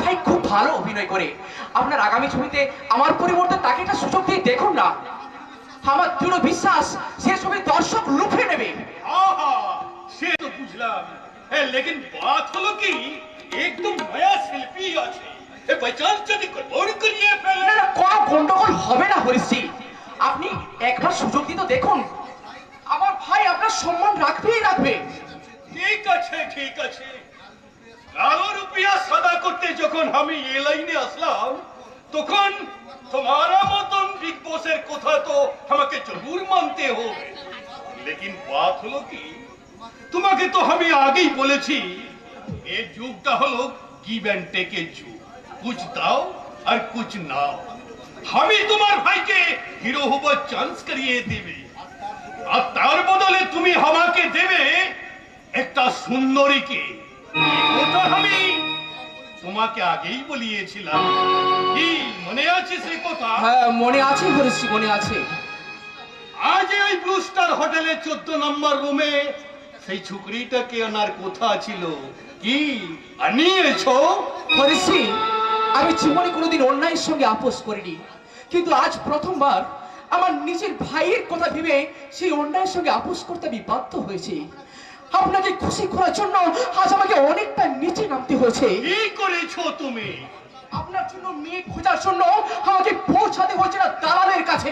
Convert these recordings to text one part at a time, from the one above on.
ভাই খুব ভালো অভিনয় করে। আপনার আগামী ছবিতে আমার পরিবর্তে তাকে একটা সুযোগ দিয়ে দেখুন না। আমার দৃঢ় বিশ্বাস সে ছবি দর্শক লুফে নেবে। সে তো বুঝলাম, लेकिन बात হলো কি একদম নয়া শিল্পী আছে, পহচান যদি গড়বড় করিয়ে ফেলে। না, কোনো গন্ডগোল হবে না হরিশজি। আপনি একবার সুযোগ দিয়ে তো দেখুন, আমার ভাই আপনার সম্মান রাখবেই রাখবে। ঠিক আছে ঠিক আছে, কালো রুপিয়া সাদা করতে যখন আমি এই লাইনে আসলাম, তখন তোমারা মতন বিগ বসের কথা তো আমাকে জরুর মানতে হবে। लेकिन बात হলো কি, তোমাকে তো আমি আগেই বলেছি এই যুগটা হলো গিভ এন্ড টেকের যুগ, কুছ দাও আর কুছ নাও। আমি তোমার ভাইকে হিরো হবার চান্স করিয়ে দেবে, আর তার বদলে তুমি আমাকে দেবে একটা সুন্দরীকে। ওটা আমি তোমাকে আগেই বলিয়েছিলাম, কি মনে আছে সে কথা? হ্যাঁ মনে আছে হরিশজি, মনে আছে। আজ ওই ব্লু স্টার হোটেলে 14 নম্বর রুমে সেই ছুকরিটাকে আনার কথা ছিল, কি আনিয়েছো? হরিশজি, আমি জীবনে কোনোদিন অন্যায়ের সঙ্গে আপোষ করিনি, কিন্তু আজ প্রথমবার আমার নিজের ভাইয়ের কথা ভেবে সেই অন্যায়ের সঙ্গে আপোষ করতে আমি বাধ্য হয়েছি। আপনাকে খুশি করার জন্য আজ আমাকে অনেকটা নিচে নামতে হয়েছে। কি করেছো তুমি? আপনার জন্য মেয়ে খোঁজার জন্য আমাকে পৌঁছাতে হয়েছে না দালালের কাছে।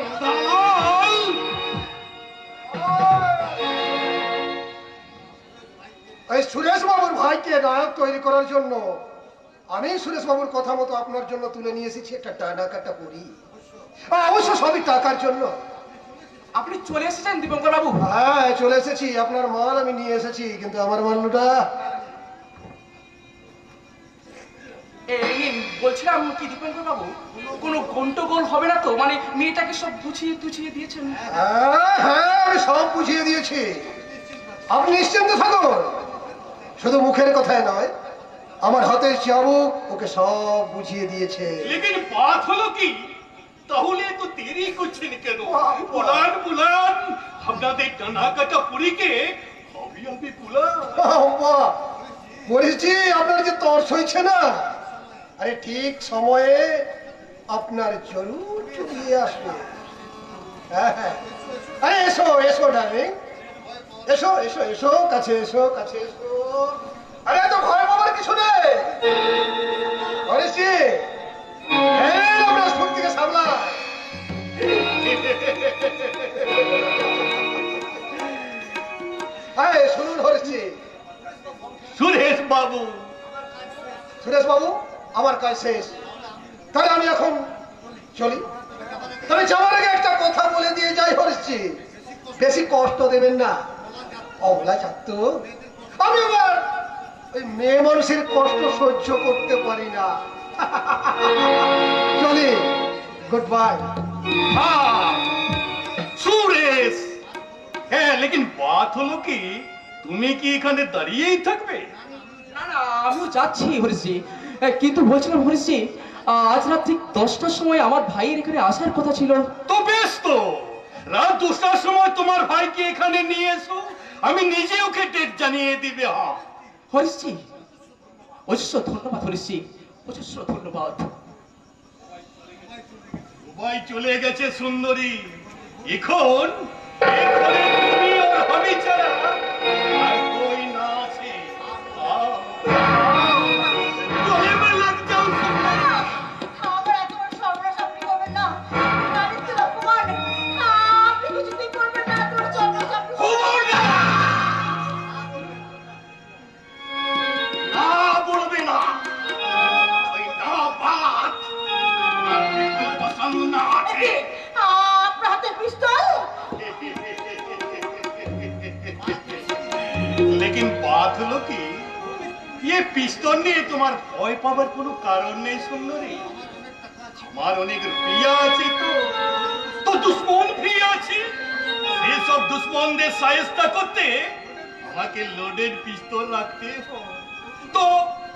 এই সুরেশ বাবুর ভাইকে নায়ক তৈরি করার জন্য আমি সুরেশ বাবুর কথা মতো আপনার জন্য তুলে নিয়ে এসেছি একটা টানাকাটা করি, অবশ্য সবই টাকার জন্য। আপনি চলে এসেছেন দীপঙ্কর বাবু? হ্যাঁ চলে এসেছি, আপনার মাল আমি নিয়ে এসেছি, কিন্তু আমার মাল্যটা বলছিলাম কি দীপঙ্কর বাবু, কোনো গন্ডগোল হবে না তো? মানে মেয়েটাকে সব বুঝিয়ে টুঝিয়ে দিয়েছেন? হ্যাঁ হ্যাঁ আমি সব বুঝিয়ে দিয়েছি, আপনি নিশ্চিন্ত থাকুন। শুধু মুখের কথায় নয়, আমার হাতের চাবুক ওকে সব বুঝিয়ে দিয়েছে। लेकिन बात হলো কি, তাহলে তো দেরি করছেন কেন? বুলান বুলান আপনাদের টানাকাটা পুরীকে হবে আমি বুলান। বলেছি আপনার যে তর্স হয়েছে না, আরে ঠিক সময়ে আপনার জরুর চলিয়ে আসবে। হ্যাঁ হ্যাঁ, আরে এসো এসো ডার্লিং, এসো এসো এসো, কাছে এসো কাছে এসো। আরে এত ভয় পাবার কিছু নেই, বলেছি আপনার সুখ থেকে সামলা। হ্যাঁ শুনুন হরেছি। সুরেশ বাবু, সুরেশ বাবু আমার কাজ শেষ, তাই আমি এখন চলি। তবে যাওয়ার আগে একটা কথা বলে দিয়ে যাই হরিশজি, বেশি কষ্ট দেবেন না। অবলা ছাত্র আমি আবার ওই মেয়ে মানুষের কষ্ট সহ্য করতে পারি না। চলি, গুড বাই। সুরেশ, হ্যাঁ लेकिन बात হলো কি, তুমি কি এখানে দাঁড়িয়েই থাকবে? না না, আমিও যাচ্ছি হরিশজি, কিন্তু বলছিলাম হরিশজি, আজ রাত ঠিক 10টার সময় আমার ভাইয়ের এখানে আসার কথা ছিল। তো বেশ, তো রাত 2টার সময় তোমার ভাইকে এখানে নিয়ে এসো, আমি নিজে ওকে ডেট জানিয়ে দিবে। হ্যাঁ হরিশজি, অজস্র ধন্যবাদ হরিশজি, অজস্র ধন্যবাদ। সবাই চলে গেছে সুন্দরী, এখন এখানে তুমি আর আমি ছাড়া আর কই না আছে। চলে মে লাগ যাও সুন্দরী। আমার এত বড় সর্বনাশ আপনি করবেন না, জানেন তো অপমান, আপনি কিছুতেই করবেন না, এত বড় সর্বনাশ আপনি করবেন না। না বলবে না, ওই না বাত পছন্দ না আছে। আপনার হাতে পিস্তল? लेकिन बात হলো কি, ये পিস্তল নিয়ে তোমার ভয় পাবার কোনো কারণ নেই সুন্দরী। আমার অনেক রুপিয়া আছে, তো দুশ্মন ফ্রি আছে। এই সব দুশ্মনদের সায়স্তা করতে আমাকে লোডেড পিস্তল রাখতে হয়। তো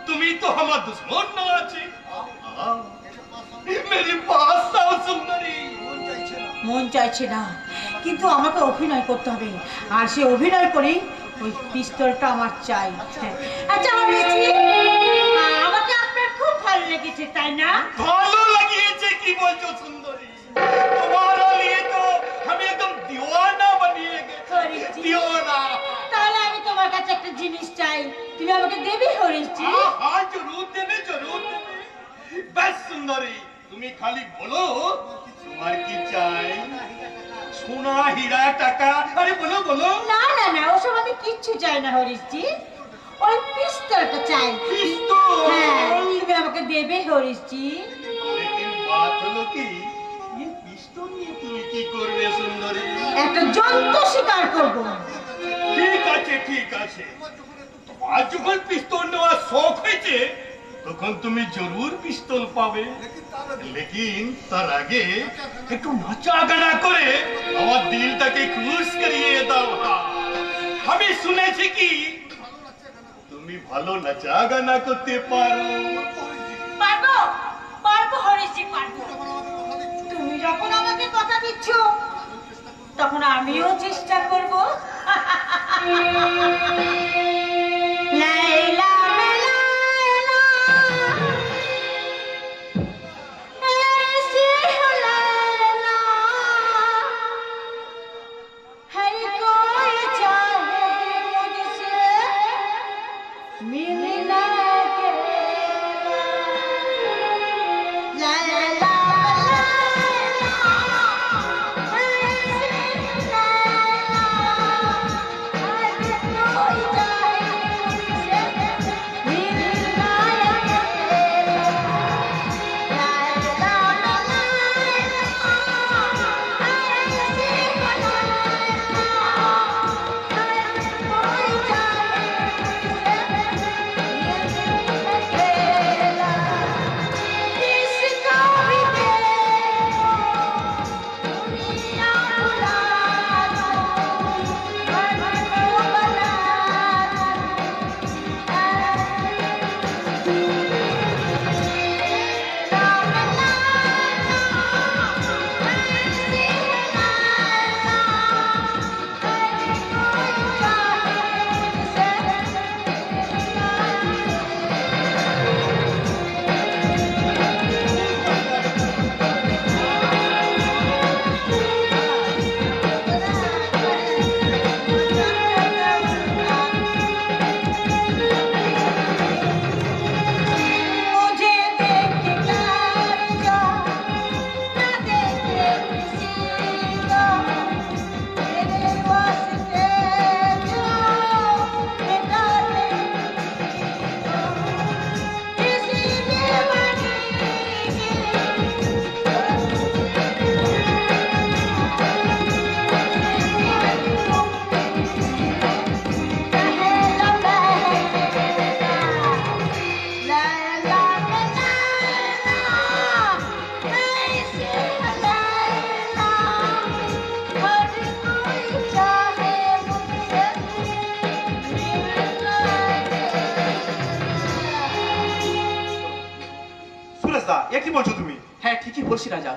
তুমি তো আমার দুশ্মন না আছে। मेरे पास आओ सुंदरी। মন চাইছে না, কিন্তু আমাকে অভিনয় করতে হবে, আর সে অভিনয় করে ওই পিস্তলটা আমার চাই। আচ্ছা আমাকে আপনার খুব ভালো লেগেছে তাই না? ভালো লাগিয়েছে কি বলছো সুন্দরী? তোমার লিয়ে তো আমি একদম দিওয়ানা বানিয়ে গেছি। হরিশজি, দিওয়ানা। তাহলে আমি তোমার কাছে একটা জিনিস চাই, তুমি আমাকে দেবে হরিশজি? हाँ जरूर देने जरूर देने। बस सुंदरी তুমি খালি বলো তোমার কি চাই? সোনা হীরা টাকা আরে বলো বলো। না না না, ওসব আমি কিচ্ছু চাই না হরিশজি, ওই পিস্তলটা চাই। পিস্তল? হ্যাঁ, তুমি আমাকে দেবে হরিশজি? लेकिन बात হলো কি ये পিস্তল নিয়ে তুমি কি করবে সুন্দরী? একটা জন্তু শিকার করবো। ঠিক আছে ঠিক আছে, তোমার যখন পিস্তল নেওয়ার শখ হয়েছে তখন তুমি জরুর পিস্তল পাবে, লেকিন তার আগে একটু নাচা গানা করে আমার দিলটাকে খুশ করিয়ে দাও। আমি শুনেছি কি তুমি ভালো নাচা গানা করতে পারো। পারবো পারবো হরিশজি, পারবো। তুমি যখন আমাকে কথা দিচ্ছ তখন আমিও চেষ্টা করবো। লাইলা লাইলা ऐसे हो लैला, हर कोई चाहे मुझसे मिलना अकेला। लैला लैला, ऐसे हो लैला, हर कोई चाहे मुझसे मिलना अकेला। मुझे देख के प्यार का ना देखे किसी का, मेरे वास्ते जो मिटा दे किसी दीवानी সুরেশ দা এ কি বলছো তুমি? হ্যাঁ ঠিকই বলছি রাজা,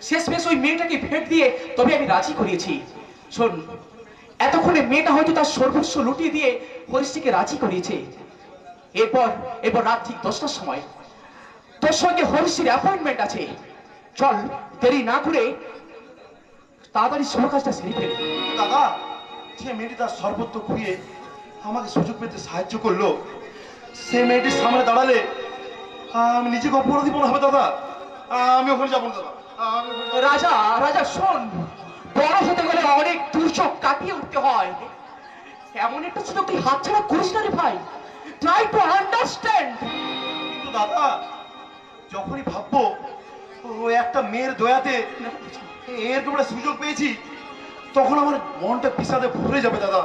শেষমেশ ওই মেয়েটাকে ভেট দিয়ে তবে আমি রাজি করিয়েছি। শোন, এতক্ষণে মেয়েটা হয়তো তার সর্বস্ব লুটিয়ে দিয়ে হরিশজিকে রাজি করিয়েছে। এরপর রাত ঠিক 10টার সময় তোর সঙ্গে হরিশজির অ্যাপয়েন্টমেন্ট আছে। চল দেরি না করে তাড়াতাড়ি শুভ কাজটা সেরে ফেলি। দাদা, যে মেয়েটি তার সর্বত্র খুঁয়ে আমাকে সুযোগ পেতে সাহায্য করলো, সে মেয়েটির সামনে দাঁড়ালে আমি নিজেকে অপরাধী মনে হবে দাদা। আমি ওখানে যাবো না দাদা। রাজা রাজা শোন, বড় হতে গেলে অনেক দুর্যোগ কাটিয়ে উঠতে হয়। এমন একটা সুযোগ তুই হাতছাড়া করিস না রে ভাই। Try to understand. কিন্তু দাদা, যখনই ভাববো ও একটা মেয়ের দয়াতে এরকম একটা সুযোগ পেয়েছি, তখন আমার মনটা বিষাদে ভরে যাবে দাদা।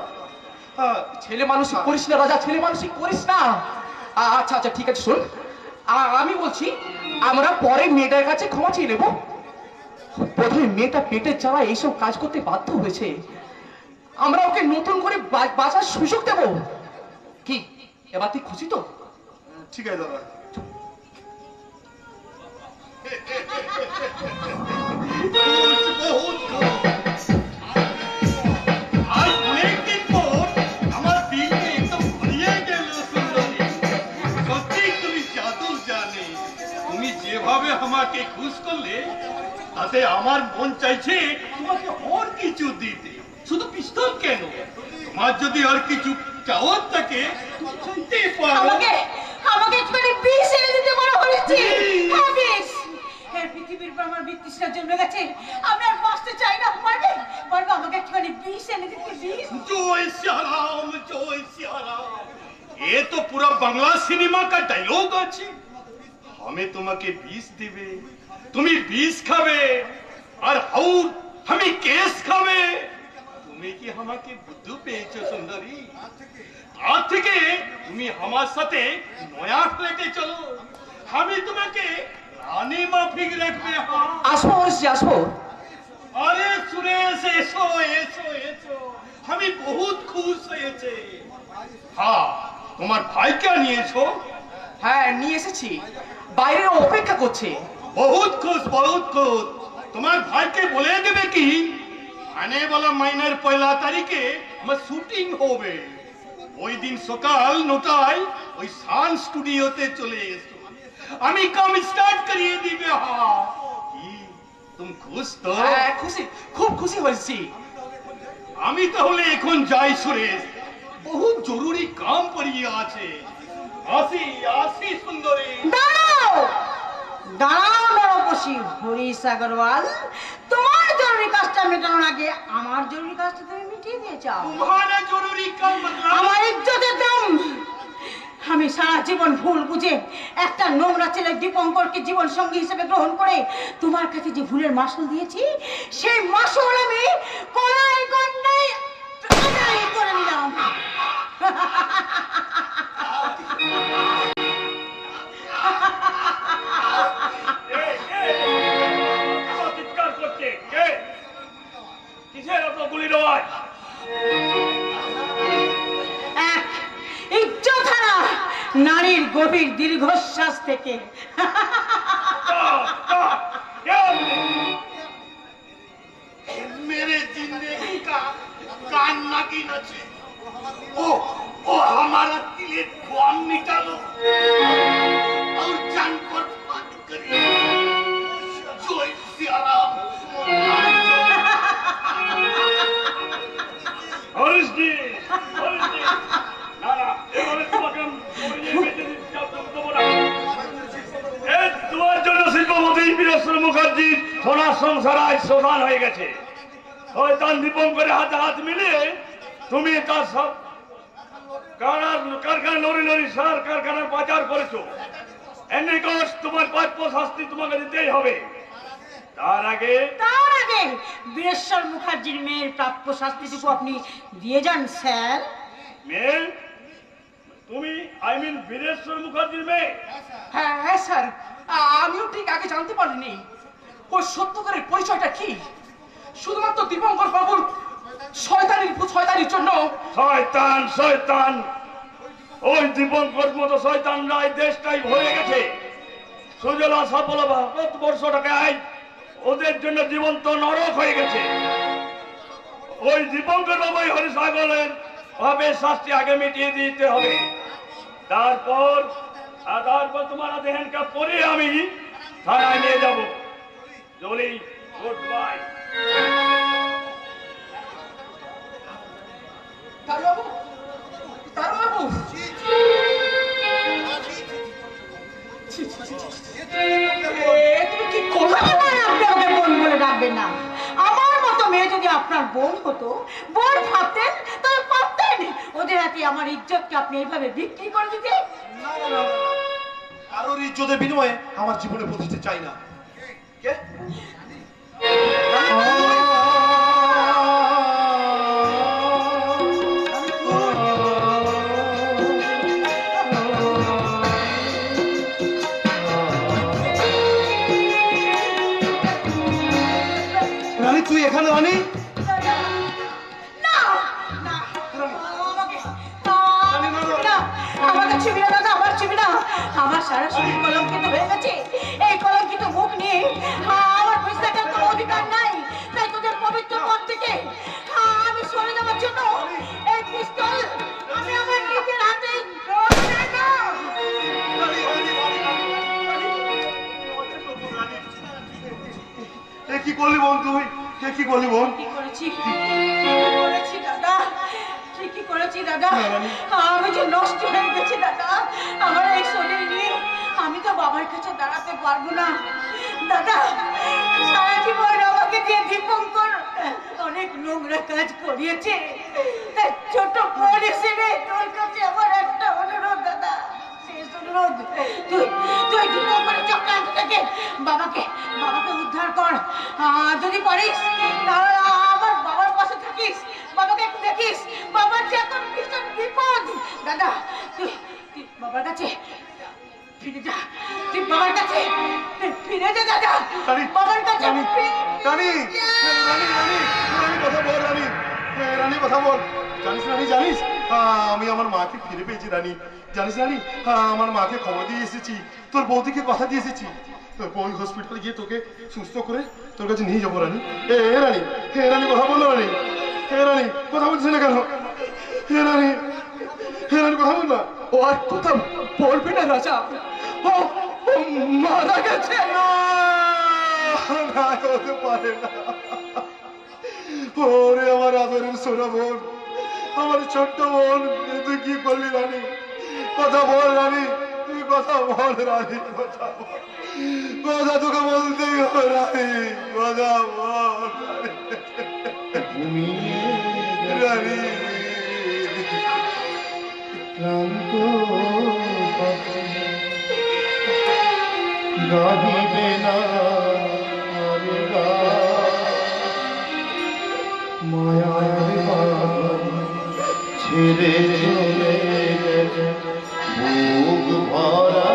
ছেলে মানুষই করিস না রাজা, ছেলে মানুষই করিস না। আচ্ছা আচ্ছা ঠিক আছে, শোন, আমি বলছি আমরা পরে মেয়েটার কাছে ক্ষমা চেয়ে নেবো। প্রথমে মেয়েটা পেটের জ্বালা এইসব কাজ করতে বাধ্য হয়েছে, আমরা ওকে নতুন করে বাঁচার সুযোগ দেব। কি এবার তুই খুশি তো? ঠিক আছে দাদা। बहुत आज অনেক দিন পর আমার দিলকে একদম ভরিয়ে গেল সুন্দরী। সত্যি তুমি জাদু জানে। তাতে আমার মন চাইছে তোমাকে আর কিছু দিতে। শুধু পিস্তল কেন, তোমার যদি আর কিছু চাওয়ার থাকে তুমি চাইতে পারো। আমাকে আমাকে একটুখানি বিষ এনে দিতে বলা হয়েছে। হ্যাঁ, বিষ। এই পৃথিবীর পর আমার বিতৃষ্ণা জন্মে গেছে, আমি আর বাঁচতে চাই না। পারবে পারবে আমাকে একটুখানি বিষ এনে দিতে, বিষ। জয় শ্রীরাম, জয় শ্রীরাম। ये तो पूरा बांग्ला सिनेमा का डायलॉग আছে। हमें তোমাকে বিষ দিবে, তুমি বিষ খাবে, আর হাউর আমি কেস খাবে। তুমি কি আমাকে বুদ্ধু পেয়েছো সুন্দরী? আজ থেকে তুমি আমার সাথে নয়া ফ্ল্যাটে চলো, আমি তোমাকে রানী মাফিক রাখবে। হ্যাঁ, আসবো মনীষী, আসবো। আরে সুরেশ, এসো এসো এসো, আমি বহুত খুশ হয়েছে। হ্যাঁ, তোমার ভাইকে নিয়েছো? হ্যাঁ, নিয়ে এসেছি, বাইরে অপেক্ষা করছে। बहुत खुश, बहुत खुश। তোমার ভাইকে বলে দেবে কি আনে वाला মাইনের পয়লা তারিখে আমার শুটিং হবে। ওই দিন সকাল 9টায় ওই সান স্টুডিওতে চলে এসো, আমি কাম স্টার্ট করিয়ে দিবে। হ্যাঁ, কি তুমি খুশ তো? হ্যাঁ, খুশি, খুব খুশি হয়েছি। আমি তাহলে এখন যাই সুরেশ, বহুত জরুরি কাম পড়িয়ে আছে। আসি আসি সুন্দরী। দাঁড়াও দাঁড়াও নরপশি হরিশ আগরওয়াল, তোমার জরুরি কাজটা মেটানোর আগে আমার জরুরি কাজটা তুমি মিটিয়ে দিয়ে যাও। तुम्हारा जरूरी काम मतलब? আমার ইজ্জতের দাম। আমি সারা জীবন ভুল বুঝে একটা নোংরা ছেলে দীপঙ্করকে জীবন সঙ্গী হিসেবে গ্রহণ করে তোমার কাছে যে ভুলের মাসুল দিয়েছি, সেই মাসুল আমি কলাই গন্ডায় আদায় করে নিলাম। চিৎকার করছে কে? কিসের এত গুলির আওয়াজ? এক ইজ্জতহারা নারীর গভীর দীর্ঘশ্বাস থেকে। मेरे जिंदगी का कान नागिन আছে। ओ ओ हमारा दिल ख्वाम निकालो और जान पर बात करिए। जय सिया राम। হরিশজি, হরিশজি, না না, এভাবে তোমাকে মরিয়ে বেঁচে দিচ্ছি, আপনাকে দেবো না। এই তোমার জন্য শিল্পপতি বীরেশ্বর মুখার্জির সোনার সংসার আজ শ্মশান হয়ে গেছে। শয়তান দীপঙ্করের হাতে হাত মিলিয়ে তুমি তার সব কারখানা লরি লরি সার কারখানার পাচার করেছো। এন্ডিকস তোমার প্রাপ্য শাস্তি তোমাকে দিতেই হবে। তার আগে বীরেশ্বর মুখার্জির মেয়ের প্রাপ্য শাস্তিটুকু আপনি দিয়ে যান স্যার। মেয়ে, তুমি আই মিন বীরেশ্বর মুখার্জির মেয়ে? হ্যাঁ হ্যাঁ স্যার, আমিও ঠিক আগে জানতে পারিনি ওর সত্যকারের পরিচয়টা কি। শুধুমাত্র দীপঙ্কর বাবুর শয়তানির জন্য। শয়তান শয়তান, ওই দীপঙ্কর মতো শয়তানরা এই দেশটাই ভরে গেছে। সুজলা সফল ভারতবর্ষ টাকায় ওদের জন্য জীবন্ত নরক হয়ে গেছে। ওই দীপঙ্কর বাবুই হরিসাগরের ভাবে শাস্তি আগে মিটিয়ে দিতে হবে। তারপর তোমার হাতে হ্যান্ডকাপ পরে আমি থানায় নিয়ে যাব। Jolly, good bye. দারুবাবু, দারুবাবু, তুমি কি করলে? আপনি আমাকে বোন বলে ডাকবেন না। আমার মতো মেয়ে যদি আপনার বোন হতো, বোন ভাবতেন, তবে পারতেন ওদের হাতে আমার ইজ্জতকে আপনি এইভাবে বিক্রি করে দিতে। কারোর ইজ্জতের বিনিময়ে আমার জীবনে প্রতিষ্ঠা চাই না। কে? রানী, তুই এখানে? রানী, আমাকে ছবি না দাদা, আমার ছবি না। আমার সারা শরীর কলঙ্কিত হয়ে গেছে। এই কলঙ্কিত মুখ নিয়ে আমার বুঝতে কোনো অধিকার নাই। তাই তোদের পবিত্র মন থেকে আমি সরে যাওয়ার জন্য এই পিস্তল আমি আমার নিজের হাতে এ কি করলি বোন তুই? কি করলি বোন? কি করেছি দাদা, কি করেছি দাদা? আমি যে নষ্ট হয়ে গেছি দাদা। আমার এই শরীর নিয়ে আমি তো বাবার কাছে দাঁড়াতে পারবো না দাদা। সারা জীবন আমাকে দিয়ে দীপঙ্কর অনেক নোংরা কাজ করিয়েছে। তাই ছোট বোন হিসেবে তোর কাছে আমার একটা অনুরোধ দাদা, শেষ অনুরোধ, তুই দীপঙ্করের চক্রান্ত থেকে বাবাকে উদ্ধার কর। যদি পারিস তাহলে আমার বাবার পাশে থাকিস, বাবাকে একটু দেখিস। বাবার যে এখন ভীষণ বিপদ দাদা। তুই বাবার কাছে ফিরে যা, তুই বাবার কাছে ফিরে যা দাদা। বাবার কাছে রানী কথা বল, রানী কথা বল। জানিস আমি আমার মাকে ফিরে পেয়েছি রানী। জানিস রানী, আমার মাকে খবর দিয়ে এসেছি, তোর বৌদিকে কথা দিয়ে এসেছি। তোর বউ হসপিটালে গিয়ে তোকে সুস্থ করে তোর কাছে নিয়ে যাবো রানী। রানী কথা বললো রানী। রানী কথা বলছিস না কেন? রানী কথা বল না। ও আর কথা বলবে না রাজা, ও মারা গেছে। না, হতে পারে না। ওরে আমার আদরের সোনা বোন, আমার ছোট্ট বোন, তুই কি করলি রানী? কথা বল রানী, তুই কথা বল রানী, কথা তোকে বলতেই হবে রানী, কথা বল রানী। গাহিবে না মায়ার বাগান ছেড়ে চলে গেছে বুক ভরা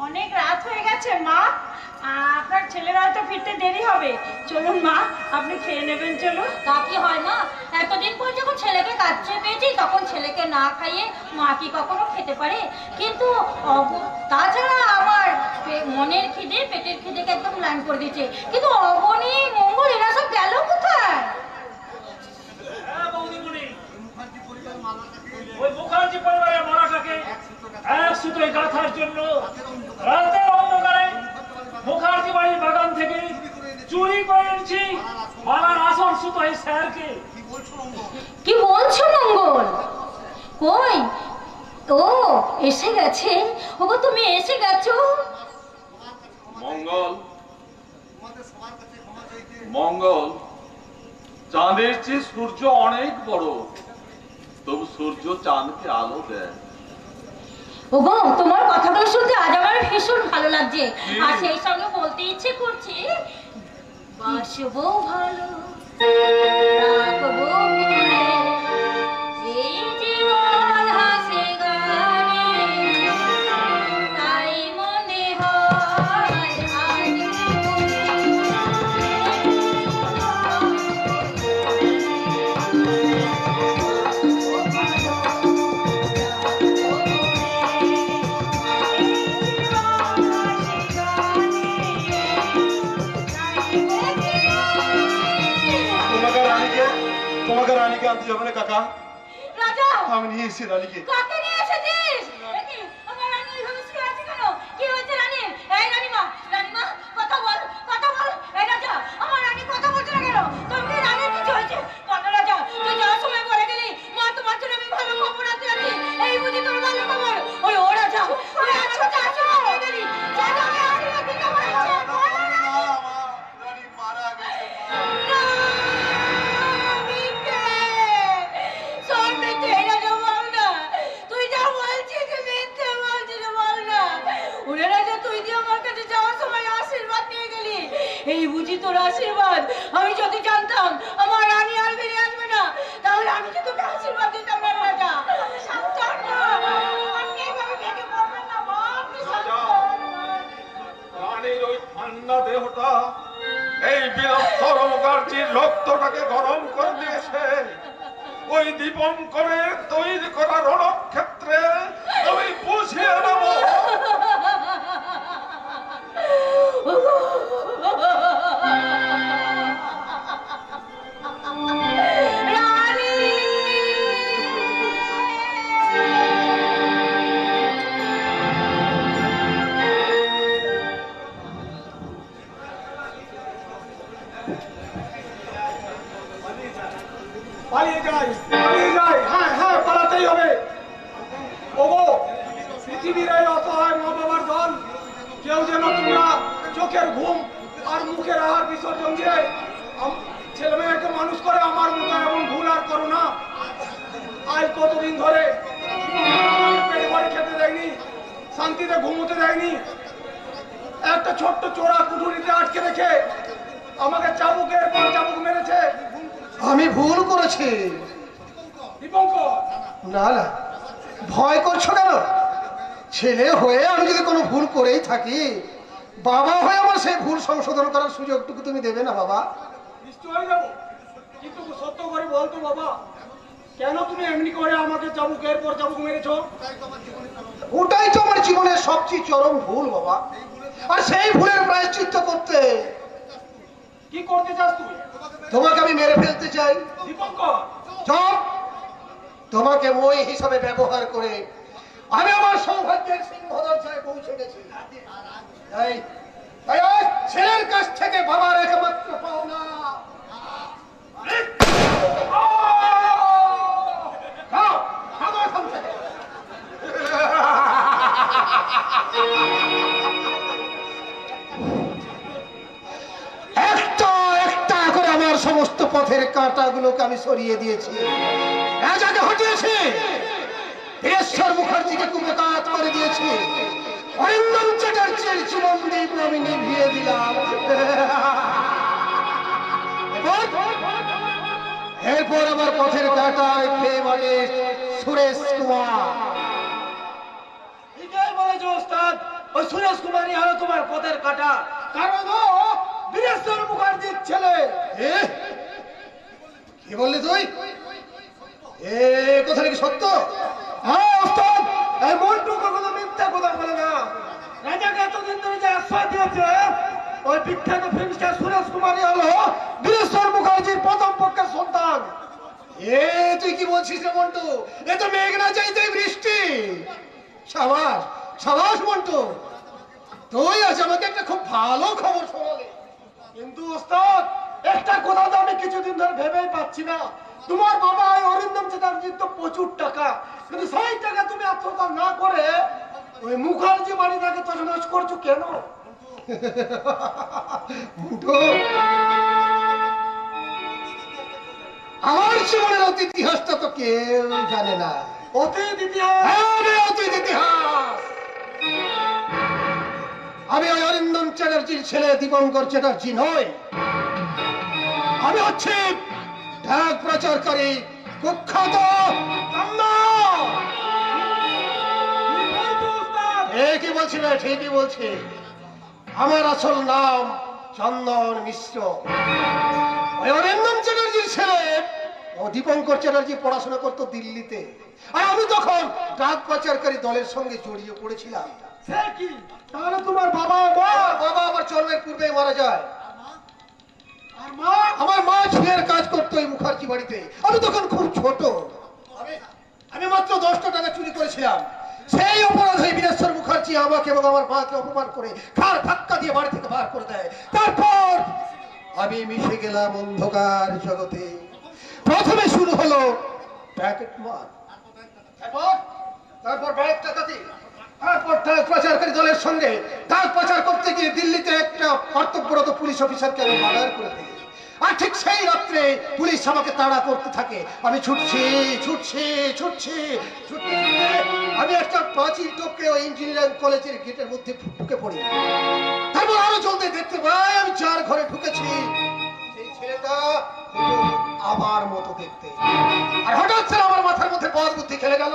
অনেক রাত হয়ে গেছে মা, আপনার ছেলের হয়তো ফিরতে দেরি হবে। চলুন মা, আপনি খেয়ে নেবেন। চলুন। তা কি হয় মা? এতদিন পর যখন ছেলেকে কাছে পেয়েছি তখন ছেলেকে না খাইয়ে মা কি কখনো খেতে পারে? কিন্তু তাছাড়া আমার মনের খিদে পেটের খিদেকে একদম প্ল্যান করে দিয়েছে। কিন্তু অবনী মঙ্গল এরা সব গেল কোথায়? ওই মুখার্জি পরিবারের মরাটাকে এক সুতোয় গাঁথার জন্য রাতের অন্ধকারে মুখার্জি বাড়ির বাগান থেকে চুরি করে এনেছি মালার আসল সুতোয় স্যারকে। কি বলছো মঙ্গল? কই? ও এসে গেছে। ওগো তুমি এসে গেছো? মঙ্গল, চাঁদের চেয়ে সূর্য অনেক বড়, তবু সূর্য চাঁদকে আলো দেয়। ওগো তোমার কথাগুলো শুনতে আজ আমার ভীষণ ভালো লাগছে। আর সেই সঙ্গে বলতে ইচ্ছে করছে, বাসবো ভালো, রাখবো মনে, এই জীবন হাসে গানে, তাই মনে হয় আজ তোমাকে রানীকে আনতে যাবে না কাকা? রাজা, আমি নিয়ে এসেছি রানীকে। কাকে নিয়ে এসেছিস? আমার রানী ওইভাবে শুয়ে আছে কেন? কি হয়েছে রানীর? এই রানীমা, কথা বল। এই রাজা, আমার রানী কথা বলছে না কেন? তোর কি রানীর কিছু হয়েছে? কথা রাজা, তুই যাওয়ার সময় বলে গেলি মা তোমার জন্য আমি ভালো খবর আনতে যাচ্ছি। এই বুঝি তোর ভালো খবর? ওই ও রাজা, তুই আজকে বলে গেলি রাজা, আমি রানীর কি খবর আছে? বলো না। রানী মারা গেছে। তুই এই বুঝি তোর আশীর্বাদ। আমি যদি জানতাম আমার রানী আর ফিরে আসবে না, তাহলে আমি কি তোকে আশীর্বাদ দিতাম না রাজা? সাবধান না, আপনি এইভাবে ভেঙে পড়বেন না মা, আপনি সাবধান। রানীর ওই ঠান্ডা দেহটা এই বীরস্বর মুখার্জির রক্তটাকে গরম করে দিয়েছে। ওই দীপঙ্করের তৈরি করা রণক্ষেত্রে আমি বুঝিয়ে নেব। পালিয়ে যাই, হ্যাঁ পালাতেই হবে। ওগো পৃথিবীর এই অসহায় মা বাবার দল, কেউ যেন তোমরা চোখের ঘুম আর মুখের আহার বিসর্জন দিয়ে ছেলে মেয়েকে মানুষ করে আমার মতো এমন ভুল আর করো না। আজ কতদিন ধরে পেট ভরে খেতে দেয়নি, শান্তিতে ঘুমোতে দেয়নি, একটা ছোট্ট চোরা কুঠুরিতে আটকে রেখে আমাকে চাবুকের পর চাবুক মেরেছে। আমি ভুল করেছি। দীপঙ্কর, না না, ভয় করছো কেন? ছেলে হয়ে আমি যদি কোনো ভুল করেই থাকি, বাবা হয়ে আমার সেই ভুল সংশোধন করার সুযোগটুকু তুমি দেবে না বাবা? নিশ্চয়ই যাবো, কিন্তু সত্য করে বলতো বাবা, কেন তুমি এমনি করে আমাকে চাবুকের পর চাবুক মেরেছো? ওটাই তো আমার জীবনের সবচেয়ে চরম ভুল বাবা। আর সেই ভুলের প্রায়শ্চিত্ত করতে কি করতে চাস তুই? তোমাকে আমি মেরে ফেলতে চাই। দীপঙ্কর, চপ, তোমাকে মই হিসাবে ব্যবহার করে আমি আমার সৌভাগ্যের সিংহদরজায় পৌঁছে গেছি। তাই আজ ছেলের কাছ থেকে বাবার একমাত্র পাওনা একটা করে আমার সমস্ত পথের কাঁটাগুলোকে আমি সরিয়ে দিয়েছি, রাজাকে হটিয়েছি, বীরেশ্বর মুখার্জিকে কুপকাত করে দিয়েছি, অরিন্দম চ্যাটার্জির জীবন দীপ আমি নিভিয়ে দিলাম। এরপর আমার পথের কাঁটায় খেয়ে মানে সুরেশ কুমার। ঠিকই বলেছো ওস্তাদ, ওই সুরেশ কুমারই হলো তোমার পথের কাঁটা, কারণ ও বীরেশ্বর মুখার্জির ছেলে। কি বললি তুই? এ কথা নাকি সত্য? হ্যাঁ ওস্তাদ, এই মন্টু কখনো মিথ্যা কথা বলে না। রাজাকে এতদিন ধরে যে আশ্রয় দিয়েছে, ওই বিখ্যাত ফিল্ম স্টার সুরেশ কুমারই হলো বীরেশ্বর মুখার্জির প্রথম পক্ষের সন্তান। এ তুই কি বলছিস রে মন্টু? এ তো মেঘ না চাইতেই বৃষ্টি। সাবাস সাবাস মন্টু, তুই আজ আমাকে একটা খুব ভালো খবর শোনালি। কিন্তু ওস্তাদ, একটা কথা তো আমি কিছুদিন ধরে ভেবেই পাচ্ছি না। তোমার বাবা ওই অরিন্দম চ্যাটার্জির তো প্রচুর টাকা, কিন্তু সেই টাকা তুমি আত্মসাৎ না করে ওই মুখার্জি বাড়িটাকে তছনছ করছো কেন? মন্টু, আমার জীবনের অতীত ইতিহাসটা তো কেউ জানে না। অতীত ইতিহাস? হ্যাঁ, অতীত ইতিহাস। আমি ওই অরিন্দম চ্যাটার্জির ছেলে দীপঙ্কর চ্যাটার্জি নই। আমি হচ্ছে ঢাক প্রচারকারী কুখ্যাত কি বলছি না? ঠিকই বলছি। আমার আসল নাম চন্দন মিশ্র। ওই অরিন্দম চ্যাটার্জির ছেলে ও দীপঙ্কর চ্যাটার্জি পড়াশোনা করতো দিল্লিতে, আর আমি তখন ডাক পাচারকারী দলের সঙ্গে জড়িয়ে পড়েছিলাম। সে কি, তাহলে তোমার বাবা বাবা আমার জন্মের পূর্বে মারা যায়। আর মা? আমার মা ঝিয়ের কাজ করতো এই মুখার্জি বাড়িতে। আমি তখন খুব ছোট, আমি মাত্র 10টা টাকা চুরি করেছিলাম। সেই অপরাধে বীরেশ্বর মুখার্জি আমাকে এবং আমার মাকে অপমান করে ঘাড় ধাক্কা দিয়ে বাড়ি থেকে বার করে দেয়। তারপর আমি মিশে গেলাম অন্ধকার জগতে। প্রথমে শুরু হলো প্যাকেট মার, তারপর ব্যাগ ডাকাতি, তারপর ডাক পাচারকারী দলের সঙ্গে ডাক পাচার করতে গিয়ে দিল্লিতে একটা কর্তব্যরত পুলিশ অফিসারকে আমি মার্ডার করে দিই। আর ঠিক সেই রাত্রে পুলিশ আমাকে তাড়া করতে থাকে। আমি ছুটছি ছুটছি ছুটছি ছুটতে আমি একটা প্রাচীর টপকে ওই ইঞ্জিনিয়ারিং কলেজের গেটের মধ্যে ঢুকে পড়ি। তারপর তারপর আরো চলতে দেখতে পাই আমি যার ঘরে ঢুকেছি সেই ছেলেটা আমার মতো দেখতে। আর হঠাৎ করে আমার মাথার মধ্যে বদ বুদ্ধি খেলে গেল।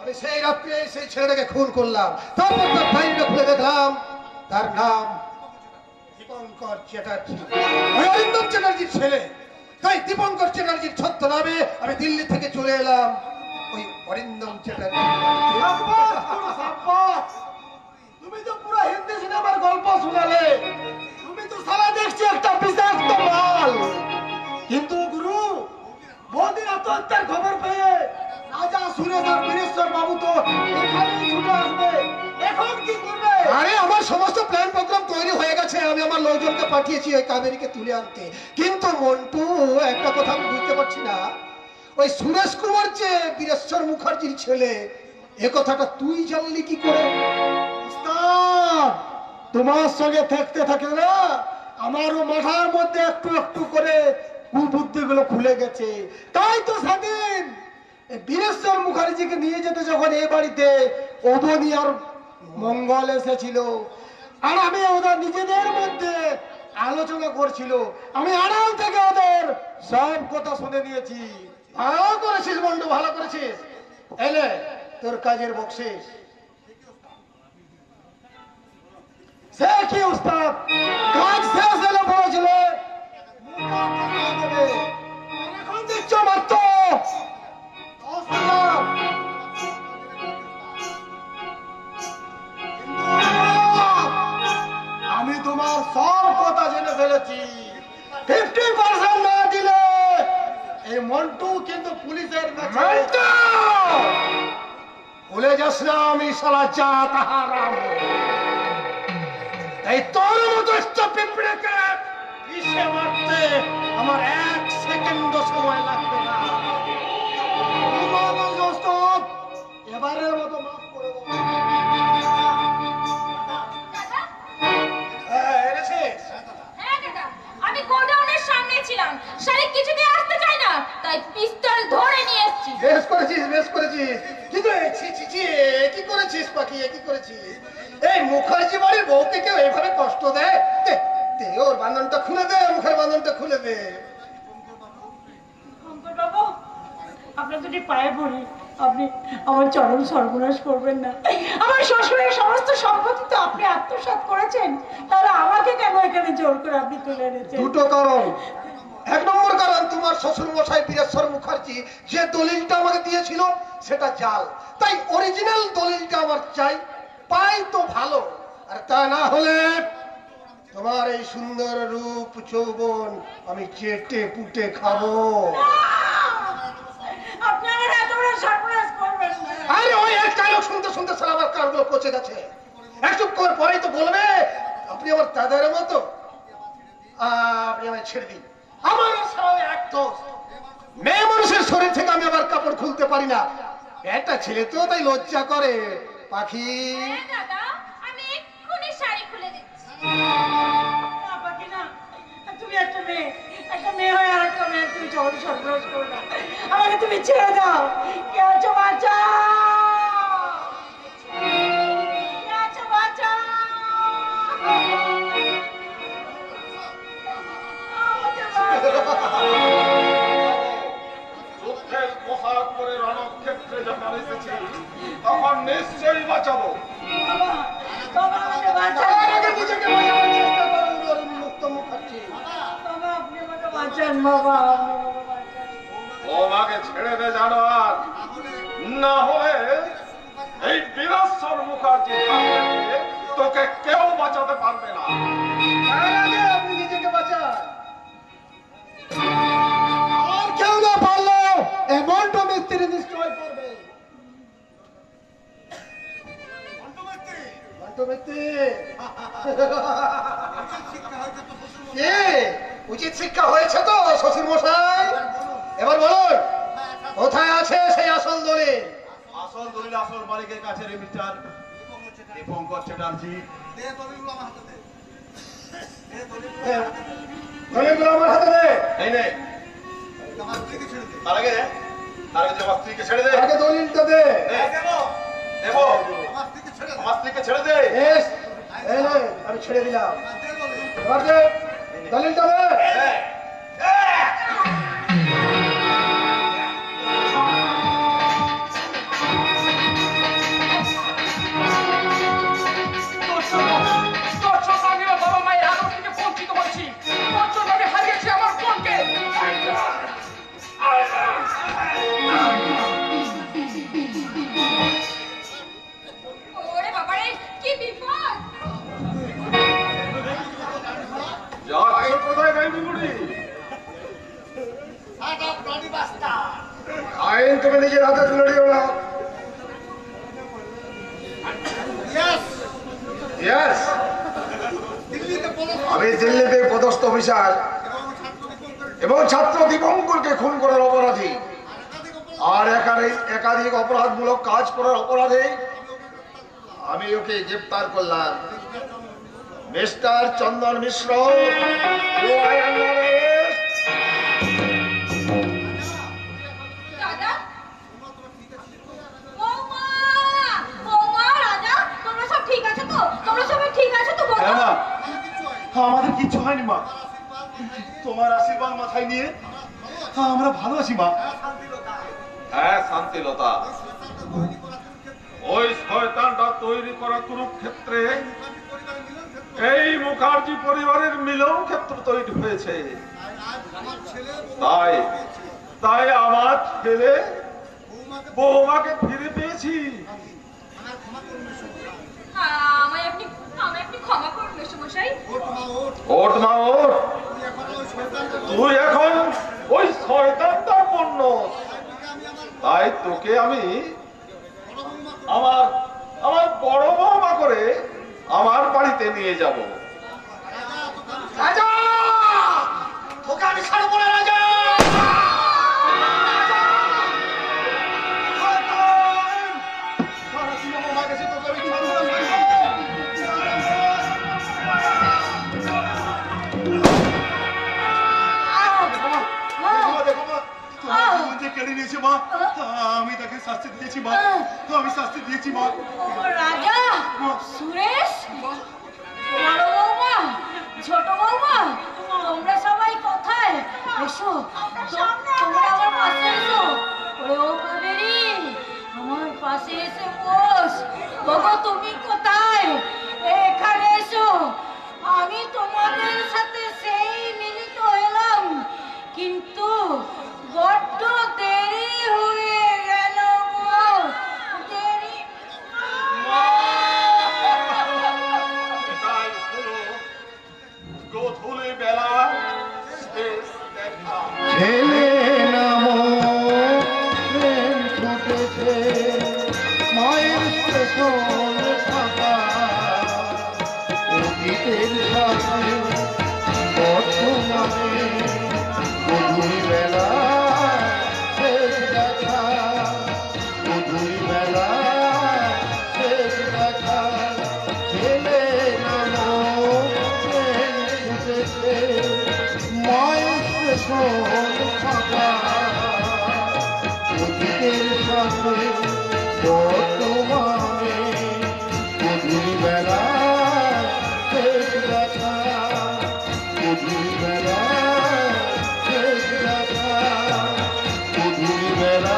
আমি সেই রাত্রে সেই ছেলেটাকে খুন করলাম। তারপর তার ডায়েরিটা খুলে দেখলাম তার নাম দীপঙ্কর চ্যাটার্জি, অরিন্দম চ্যাটার্জির ছেলে। তাই দীপঙ্কর চ্যাটার্জির ছদ্মনামে আমি দিল্লি থেকে চলে এলাম ওই অরিন্দম চ্যাটার্জি। তুমি তো পুরো হিন্দি সিনেমার গল্প শুনালে, তুমি তো সারা দেখছি একটা বিষাক্ত মাল। কিন্তু গুরু, মোদী আত্মহত্যার খবর পেয়ে রাজা সুরেশ আর বীরেশ্বর বাবু তো এখানেই ছুটে আসবে। এখন কি করবে? আরে আমার সমস্ত প্ল্যান প্রোগ্রাম তৈরি হয়ে গেছে। আমি আমার লোকজনকে পাঠিয়েছি ওই কাবেরীকে তুলে আনতে। কিন্তু মন্টু, একটা কথা আমি বুঝতে পারছি না, ওই সুরেশ কুমার যে বীরেশ্বর মুখার্জির ছেলে, এ কথাটা তুই জানলি কি করে? তোমার সঙ্গে থাকতে থাকে না আমারও মাথার মধ্যে একটু একটু করে কুবুদ্ধি গুলো খুলে গেছে। তাই তো সেদিন বীরেশ্বর মুখার্জিকে নিয়ে যেতে যখন এই বাড়িতে অবনী আর মঙ্গল এসেছিল, আর আমি ওদের নিজেদের মধ্যে আলোচনা করছিল, আমি আড়াল থেকে ওদের সব কথা শুনে নিয়েছি। ভালো করেছিস বন্ধু, ভালো করেছিস। এলে তোর কাজের বকশিস। সে কি উস্তাদ, কাজ শেষ হলে বলেছিল এখন দিচ্ছ মাত্র আমি তোমার সব কথা জেনে ফেলেছি। 50% না দিলে এই মন্টু কিন্তু পুলিশের ভুলে যাস না আমি শালা যা তাহারাম। এই তোর মতো একটা পিঁপড়েকে পিষে মারতে আমার 1 সেকেন্ডও সময় লাগবে না। এবারের মতো মাফ করে দাও। হ্যাঁ দাদা, আমি গোডাউনের সামনে ছিলাম, শালিক কিছুতে আসতে চায় না, তাই পিস্তল ধরে নিয়ে এসেছি। বেশ করেছিস, বেশ করেছিস। কিন্তু কি করেছিস পাখি, কি করেছিস? এই মুখার্জি বাড়ির বউকে কেউ এইভাবে কষ্ট দেয়? দে ওর বাঁধনটা খুলে দে, মুখের বাঁধনটা খুলে দে। শঙ্কর বাবু, আপনার দুটি পায়ে পড়ি, আপনি আমার চরম সর্বনাশ করবেন না। আমার শ্বশুরের সমস্ত সম্পত্তি তো আপনি আত্মসাৎ করেছেন, তাহলে আমাকে কেন এখানে জোর করে আপনি তুলে এনেছেন? দুটো কারণ। 1 নম্বর কারণ, তোমার শ্বশুর মশাই বীরেশ্বর মুখার্জি যে দলিলটা আমাকে দিয়েছিল সেটা জাল, তাই অরিজিনাল দলিলটা আমার চাই। পাই তো ভালো, আর তা না হলে তোমার এই সুন্দর রূপ যৌবন আমি চেটে পুটে খাবো। আপনি আমার এত বড় সর্বনাশ করবেন না। আরে ওই এক ডায়লগ শুনতে শুনতে সারা আমার কানগুলো পচে গেছে। একটু পরেই তো বলবে আপনি আমার দাদার মতো, আপনি আমায় ছেড়ে দিন। আমার এক দোষ, মেয়ে মানুষের শরীর থেকে আমি আবার কাপড় খুলতে পারি না। একটা ছেলে তো তাই লজ্জা করে। পাখি, হ্যাঁ দাদা, আমি এক্ষুনি শাড়ি খুলে দিচ্ছি। না পাখি না, তুমি একটা মেয়ে হয়ে আর একটা মেয়ে তুমি চরম সর্বনাশ করো না। আমাকে তুমি ছেড়ে দাও। কে আছো বাঁচাও, কে আছো বাঁচাও। আমাকে বাঁচাও। যুদ্ধের পোশাক পরে রণক্ষেত্রে যখন এসেছি তখন নিশ্চয়ই বাঁচাবো। বাবা, বাবা আমাকে বাঁচাও। তার আগে নিজেকে বাঁচানোর চেষ্টা করুন অরুণমুক্ত মুখার্জি। বাবা আপনি আমাকে বাঁচান, বাবা আপনি আমাকে বাঁচান। তোমাকে ছেড়ে দে জানোয়ার, না হলে এই বীরেশ্বর মুখার্জি থাকলে তোকে কেউ বাঁচাতে পারবে না। তার আগে আপনি নিজেকে বাঁচান। আর কেউ না পারলো এই মন্টু মিস্ত্রি নিশ্চয় করবে। মন্টু মিস্ত্রি উচিত শিক্ষা হয়েছে তো শ্বশুর মশাই? এবার বলুন কোথায় আছে সেই আসল দলিল? আসল দলিল আসল মালিকের কাছে রে মিস্টার দীপঙ্কর চ্যাটার্জি। দলিলগুলো আমার হাতে দে। এই নে, তার আগে যে আমার স্ত্রীকে ছেড়ে দে। আগে দলিলটা দে। দেবো, আমার স্ত্রীকে ছেড়ে দে। বেশ, এই নে, আমি আমি ছেড়ে দিলাম। এবার যে দলিলটা দে। তোর জন্য আমি আমার বাবা মায়ের আদর থেকে বঞ্চিত হয়েছি, তোর জন্য আমি হারিয়েছি আমার বোনকে। ওরে বাবারে, কি বিপদ! যাচ্ছ কোথায় গাইবি বুড়ি? আইন তুমি নিজের হাতে তুলে নিও না। Yes! আমি দিল্লিতে পদস্থ অফিসার এবং ছাত্র দীপঙ্করকে খুন করার অপরাধী আর একাধিক অপরাধমূলক কাজ করার অপরাধে আমি ওকে গ্রেপ্তার করলাম। Mister Chandan Mishra, you are under arrest. দাদা, বৌমা, বৌমা, রাজা, তোমরা সব ঠিক আছো তো? তোমরা সবাই ঠিক আছো তো বলো? হ্যাঁ মা, আমাদের কিচ্ছু হয়নি মা। তোমার আশীর্বাদ মাথায় নিয়ে আমরা ভালো আছি মা। হ্যাঁ শান্তিলতা, ওই শয়তানটা তৈরি করা কুরুক্ষেত্রে এই মুখার্জি পরিবারের মিলন ক্ষেত্র তৈরি হয়েছে। তাই তাই আমার ছেলে বৌমাকে ফিরে পেয়েছি। আমায় আপনি ক্ষমা করুন মেসোমশাই। ওঠ মা ওঠ, তুই এখন ওই শয়তানটার পণ্য, তাই তোকে আমি আমার বড় বৌমা করে আমার বাড়িতে নিয়ে যাব। রাজা, তোকে আমি ছাড়বো না রাজা। কেড়ে নিয়েছে মা, আমি তাকে শাস্তি দিয়েছি মা, আমি শাস্তি দিয়েছি মা। ও রাজা, সুরেশ, বড় বৌমা, ছোট বৌমা, তোমরা সবাই কোথায়? এসো, তোমরা আমার পাশে এসো। ওরে ও কাবেরী, আমার পাশে এসে বস। বাবা তুমি কোথায়? এখানে এসো। আমি তোমাদের সাথে সেই মিলিত হলাম, কিন্তু বড্ড দেরি হয়ে গেল গো, দেরি। এটাই হলো গোধূলি বেলা শেষ দেখা। ছেলে নাম ট্রেন ছুটেছে মায়ের স্টেশন থাকা অতীতের সাথে বর্তমানে গধূলি বেলা শেষ দেখা, গধূলি বেলা শেষ দেখা। ছেলে নাম ট্রেন ছুটেছে মায়ের স্টেশন থাকা অতীতের সাথে বর্তমানে গধূলি বেলা শেষ দেখা, গধূলি বেলা শেষ দেখা, গধূলি বেলা